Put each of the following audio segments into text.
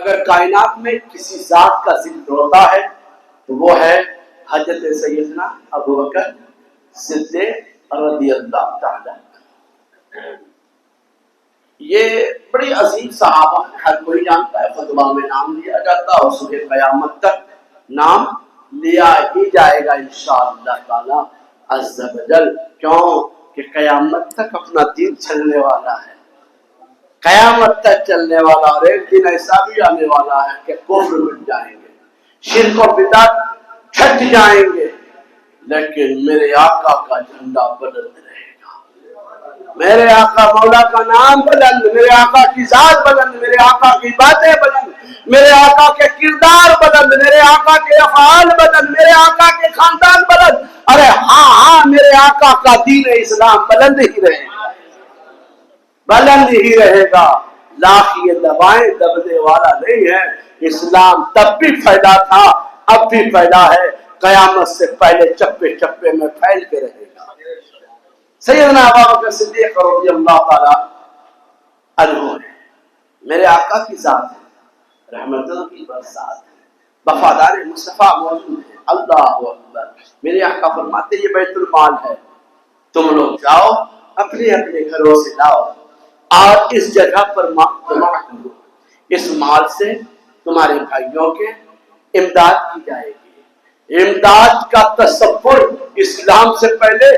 اگر کائنات میں کسی ذات کا ذکر ہوتا ہے تو وہ ہے حضرت سیدنا ابو بکر صدیق رضی اللہ تعالی۔ یہ بڑی عظیم صحابہ ہر کوئی جانتا ہے، خطبہ میں نام لیا جاتا اور صبح قیامت تک نام لیا ہی جائے گا انشاءاللہ تعالی عز و جل۔ کیوں کہ قیامت تک اپنا دین چلنے والا ہے، قیامت تک چلنے والا، اور ایک دن ایسا بھی آنے والا ہے کہ کفر مٹ جائیں گے، شرک و بدعت چھٹ جائیں گے، لیکن میرے آقا کا جھنڈا بلند رہے گا، میرے آقا مولا کا نام بلند، میرے آقا کی ذات بلند، میرے آقا کی باتیں بلند، میرے آقا کے کردار بلند، میرے آقا کے افعال بلند، میرے آقا کے خاندان بلند، ارے ہاں میرے آقا کا دین اسلام بلند ہی رہے گا، بلند ہی رہے گا۔ لاکھ یہ دبائیں دبنے والا نہیں ہے، اسلام تب بھی پھیلا تھا، اب بھی پھیلا ہے، قیامت سے پہلے چپے چپے میں پھیل کے رہے گا۔ سیدنا ابو بکر صدیق رضی اللہ تعالی عنہ ہے، میرے آقا کی ذات ہے، رحمتوں کی برسات ہے، وفادار مصطفیٰ موجود ہے۔ اللہ اکبر، میرے آقا فرماتے یہ بیت المال ہے، تم لوگ جاؤ اپنے اپنے گھروں سے لاؤ اور اس جگہ پر جمع کرو، اس مال سے تمہارے بھائیوں کے امداد کی جائے گی۔ امداد کا تصور اسلام سے پہلے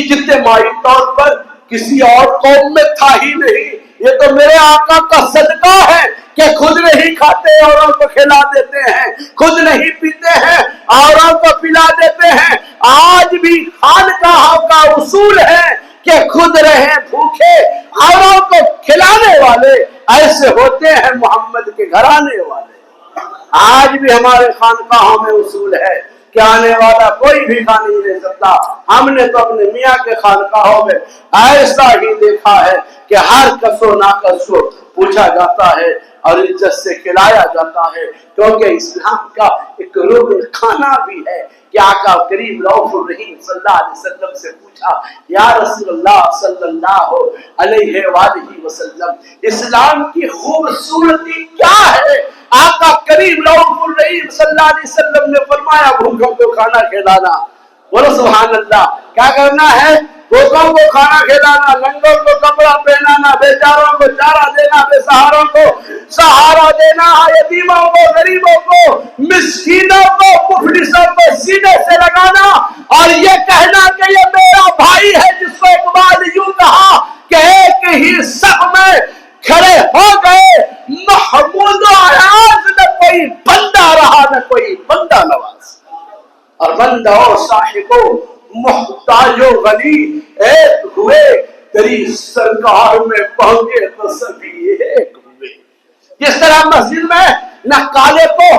اجتماعی طور پر کسی اور قوم میں تھا ہی نہیں، یہ تو میرے آقا کا صدقہ ہے کہ خود نہیں کھاتے اوروں کو کھلا دیتے ہیں، خود نہیں پیتے ہیں اوروں کو پلا دیتے ہیں۔ آج بھی خانقاہوں کا اصول ہے کہ خود رہیں بھوکے اوروں کو کھلانے والے، ایسے ہوتے ہیں محمد کے گھرانے والے۔ آج بھی ہمارے خانقاہوں میں اصول ہے کہ آنے والا کوئی بھی کھا نہیں لے سکتا۔ ہم نے تو اپنے میاں کے خانقاہوں میں ایسا ہی دیکھا ہے کہ ہر کسو ناکس کو پوچھا جاتا ہے اور عزت سے کھلایا جاتا ہے، کیونکہ اسلام کا ایک رکن کھانا بھی ہے کہ آقا کریم رؤوف الرحیم صلی اللہ علیہ وسلم سے پوچھا، یا رسول اللہ صلی اللہ علیہ وآلہ وسلم، اسلام کی خوبصورتی کیا ہے؟ آقا کریم رؤوف الرحیم صلی اللہ علیہ وسلم نے فرمایا بھوکوں کو کھانا کھلانا۔ بولو سبحان اللہ، کیا کرنا ہے؟ بھوکوں کو کھانا کھلانا، ننگوں کو کپڑا پہنانا، بیچاروں کو چارہ دینا، بے سہاروں کو سہارا دینا، یتیموں کو، غریبوں کو، مسکینوں کو، مفلسوں کو سینے سے لگانا، اور یہ کہنا کہ یہ میرا بھائی ہے، جس کو اقبال یوں کہا کہ ایک ہی صف میں کھڑے ہو گئے محمود و ایاز، نہ کوئی بندہ رہا نہ کوئی بندہ نواز، اور بندہ و صاحب و محتاج و غنی ایک ہوئے، تیری سرکار میں پہنچے تو سبھی ایک ہوئے۔ جس طرح مسجد میں نہ کالے کو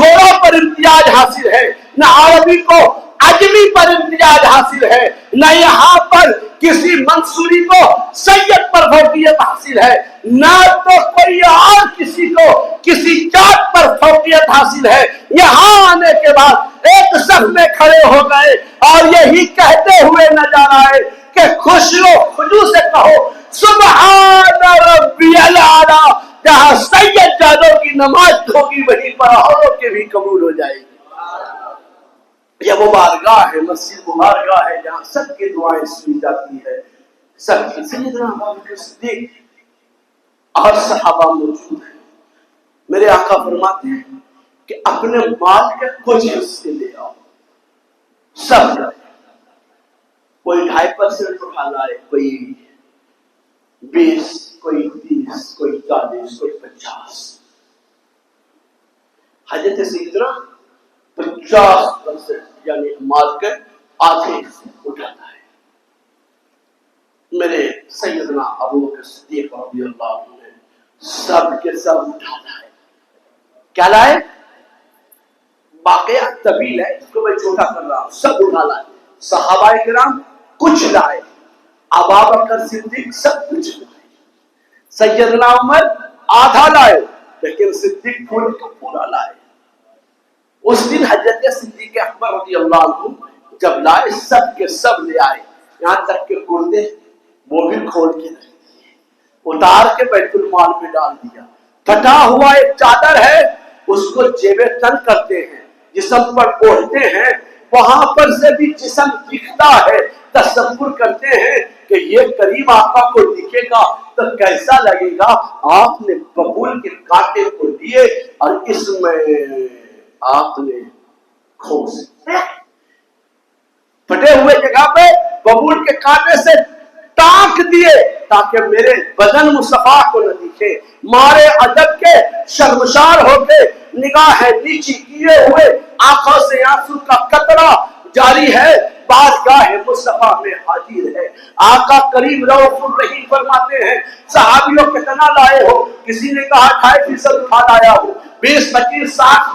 گورا پر امتیاز حاصل ہے، نہ عربی کو عجمی پر امتیاز حاصل ہے، نہ یہاں پر کسی منصوری کو سید پر فوقیت حاصل ہے، نہ تو کوئی اور کسی کو کسی جات پر فوقیت حاصل ہے، یہاں آنے کے بعد ایک صف میں کھڑے ہو گئے اور یہی کہتے ہوئے نہ جانا ہے کہ خوشو خجو سے کہو سبحان ربی الاعلی، جہاں سید جادو کی نماز ہوگی وہیں پر اوروں کے بھی قبول ہو جائے گی۔ یہ وہ بارگاہ ہے، مسجد مبارکہ ہے جہاں سب کی دعائیں سنی جاتی ہے، سب کی۔ سیدنا ابو بکر صدیق اور صحابہ موجود ہیں، میرے آقا فرماتے ہیں کہ اپنے مال کے کچھ حصے لے آؤ، سب لائے، کوئی 2.5% اٹھا لائے، کوئی 20، کوئی 30، کوئی 40، کوئی 50۔ حضرت سیدنا 50% یعنی مال کے آدھے حصے اٹھاتا ہے۔ میرے سیدنا ابو بکر صدیق رضی اللہ عنہ نے سب کے سب اٹھا لائے۔ کیا لائے؟ واقعہ طویل ہے، اس کو میں چھوٹا کر رہا ہوں، سب اٹھا لائے۔ صحابہ کرام کچھ لائے، ابو بکر صدیق سب کچھ لائے، سیدنا عمر آدھا لائے، لیکن صدیق پورے کا پورا لائے۔ اس دن حضرت صدیق اکبر رضی اللہ عنہ جب لائے، سب کے سب لے آئے، یہاں تک کہ گردے وہ بھی کھول کے رکھ دیے، اتار کے بیت المال میں ڈال دیا۔ پھٹا ہوا ایک چادر ہے، اس کو جیب تن کرتے ہیں، جسم پر اوڑھتے ہیں، وہاں پر سے بھی جسم دکھتا ہے، تصور کرتے ہیں کہ یہ قریب آقا کو دکھے گا تو کیسا لگے گا۔ آپ نے ببول کے کانٹے کو دیے اور اس میں آپ نے کھوس پھٹے ہوئے جگہ پہ ببول کے کانٹے سے ٹانک دیے تاکہ میرے بدن مصطفیٰ کو نہ دکھے۔ مارے ادب کے شرمشار ہو کے نگاہ نیچی کیے ہوئے آنکھوں سے آنسو کا قطرہ جاری ہے، بارگاہ مصطفیٰ میں حاضر ہے۔ آقا کریم رؤوف الرحیم فرماتے ہیں صحابیوں کتنا لائے ہو؟ کسی نے کہا 2.5% اٹھا لایا ہو، 20 25 60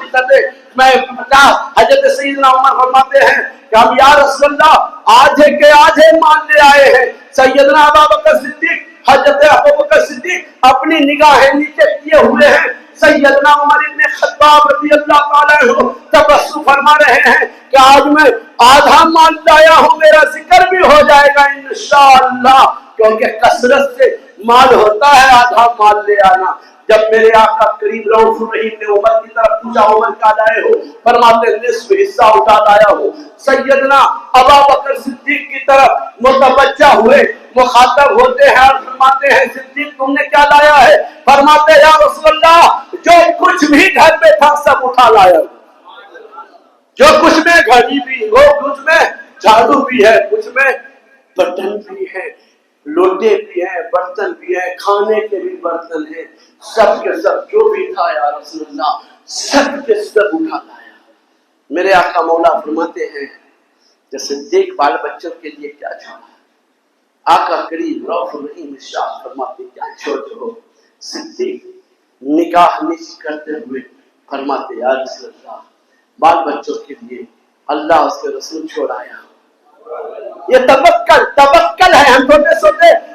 میں 50۔ حضرت سیدنا عمر فرماتے ہیں کہ ہم یا رسول اللہ آدھے کے آدھے مان لے آئے ہیں۔ سیدنا ابوبکر صدیق، حضرت ابوبکر صدیق اپنی نگاہیں نیچے کیے ہوئے ہیں، سیدنا عمر ابن خطاب رضی اللہ تعالیٰ عنہ تبسم فرما رہے ہیں کہ آج میں آدھا مان لایا ہوں، میرا ذکر بھی ہو جائے گا انشاءاللہ، کیونکہ کثرت سے مال ہوتا ہے آدھا مال لے آنا۔ جب میرے آقا کریم رؤوف الرحیم نے عمر کی طرف پوچھا عمر کیا لائے ہو؟ فرماتے نصف حصہ اٹھا لایا ہو۔ سیدنا ابوبکر صدیق کی طرف متوجہ ہوئے، مخاطب ہوتے ہیں اور فرماتے ہیں صدیق تم نے کیا لایا ہے؟ فرماتے یا رسول اللہ جو کچھ بھی گھر میں تھا سب اٹھا لایا، جو کچھ میں گھڑی بھی ہو، کچھ میں جھاڑو بھی ہے، کچھ میں بٹن بھی ہے، لوٹے بھی ہیں، برتن بھی ہیں، کھانے کے بھی برتن ہیں، سب کے سب جو بھی تھا یا رسول اللہ سب کے سب اٹھا لایا۔ میرے آقا مولا فرماتے ہیں کہ صدیق بال بچوں کے لیے کیا چھوڑا؟ آقا کریم رؤوف الرحیم ارشاد فرماتے کیا چھوڑتے ہو؟ صدیق نکاح نیچ کرتے ہوئے فرماتے یا رسول اللہ بال بچوں کے لیے اللہ اس کے رسول چھوڑایا۔ یہ توکل ہے۔ ہم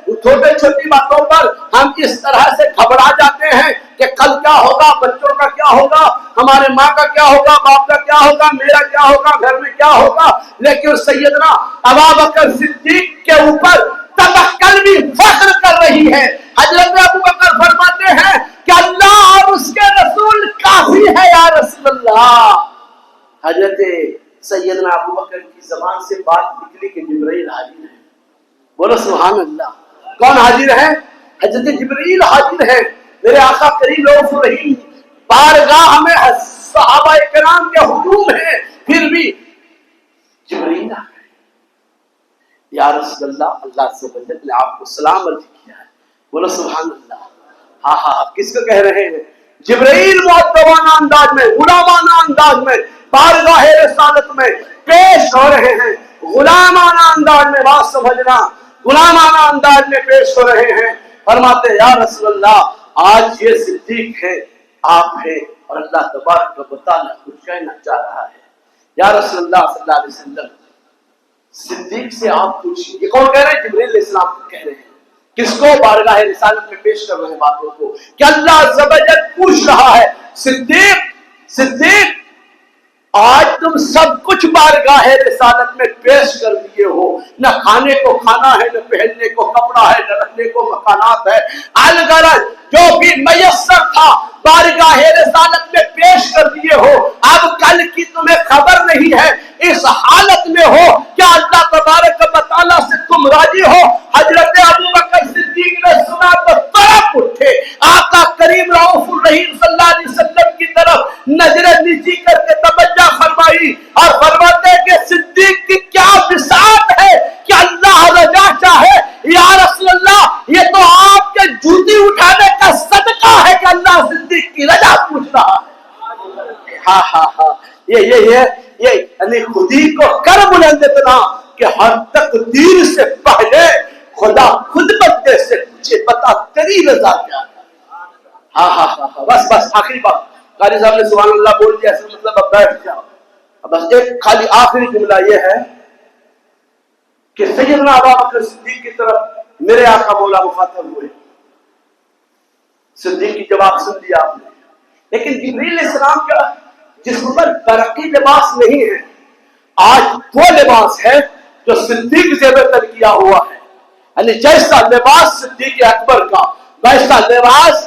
چھوٹے چھوٹی باتوں پر ہم اس طرح سے گھبرا جاتے ہیں کہ کل کیا ہوگا، بچوں کا کیا ہوگا، ہمارے ماں کا کیا ہوگا، باپ کا کیا ہوگا، میرا کیا ہوگا، گھر میں کیا ہوگا۔ لیکن سیدنا ابوبکر صدیق کے اوپر توکل بھی فخر کر رہی ہے۔ حضرت ابوبکر فرماتے ہیں کہ اللہ اور اس کے رسول کافی ہے یا رسول اللہ۔ حضرت سیدنا ابوبکر کی زبان سے بات نکلی کہ جبرائیل حاضر ہے۔ بولو سبحان اللہ۔ کون حاضر ہے؟ حضرت جبرائیل حاضر ہے۔ میرے آقا کریم رؤوف الرحیم بارگاہ میں صحابہ کرام کے ہجوم ہے، پھر بھی جبرائیل آ گئے۔ یا رسول اللہ اللہ سے بندت نے آپ کو سلام عرض کیا ہے۔ بولو سبحان اللہ۔ ہاں ہاں آپ کس کو کہہ رہے ہیں؟ جبرائیل مؤدبانہ انداز میں، غلامانہ انداز میں بارگاہ رسالت میں پیش ہو رہے ہیں، غلامانہ انداز میں، بات سمجھنا، غلامانہ انداز میں پیش ہو رہے ہیں۔ فرماتے یا رسول اللہ آج یہ صدیق ہے، آپ ہیں، اور اللہ تبارک و تعالیٰ کچھ کہنا چاہ رہا ہے۔ یا رسول اللہ صلی اللہ علیہ وسلم صدیق سے آپ پوچھیں، یہ کون کہہ رہے ہیں؟ جبرائیل علیہ السلام کہہ رہے ہیں۔ کس کو؟ بارگاہ رسالت میں پیش کر رہے ہیں باتوں کو کہ اللہ عز و جل پوچھ رہا ہے صدیق آج تم سب کچھ بارگاہ رسالت میں پیش کر دیے ہو، نہ کھانے کو کھانا ہے، نہ پہننے کو کپڑا ہے، نہ رکھنے کو مکانات ہے، الغرض جو بھی میسر تھا بارگاہ رسالت میں پیش کر دیے ہو۔ اب کل کی تمہیں خبر نہیں ہے، اس حالت میں ہو کیا اللہ تبارک و تعالیٰ سے تم راضی ہو؟ حضرت ابوبکر صدیق نے سنا تو تڑپ اٹھے، آقا کریم رؤوف الرحیم صلی اللہ علیہ وسلم کی طرف نظر نیچی کر کے توجہ فرمائی اور فرماتے کہ صدیق کی کیا بساط ہے کہ اللہ رضا چاہے۔ یا رسول اللہ یہ تو آپ کے جوتی اٹھانے کا صدقہ ہے کہ اللہ صدیق کی رضا پوچھ رہا ہے۔ ہاں ہاں ہاں یہ یعنی خودی کو کر بلند اتنا کہ ہر تقدیر سے پہلے خدا خود بندے سے پوچھے بتا تیری رضا کیا ہے۔ ہاں ہاں ہاں بس آخری بات قاری صاحب نے سبحان اللہ بول دیا، اس مطلب اب بیٹھ جاؤ۔ بس ایک خالی آخری جملہ یہ ہے کہ سیدنا ابوبکر صدیق کی طرف میرے آقا مولا مخاطب ہوئے۔ صدیق کی جواب سن لیا آپ نے، لیکن جبرائیل علیہ السلام کا جسم پر برقی لباس نہیں ہے، آج وہ لباس ہے جو صدیق زیب تن کیا ہوا ہے۔ یعنی جیسا لباس صدیق اکبر کا، ویسا لباس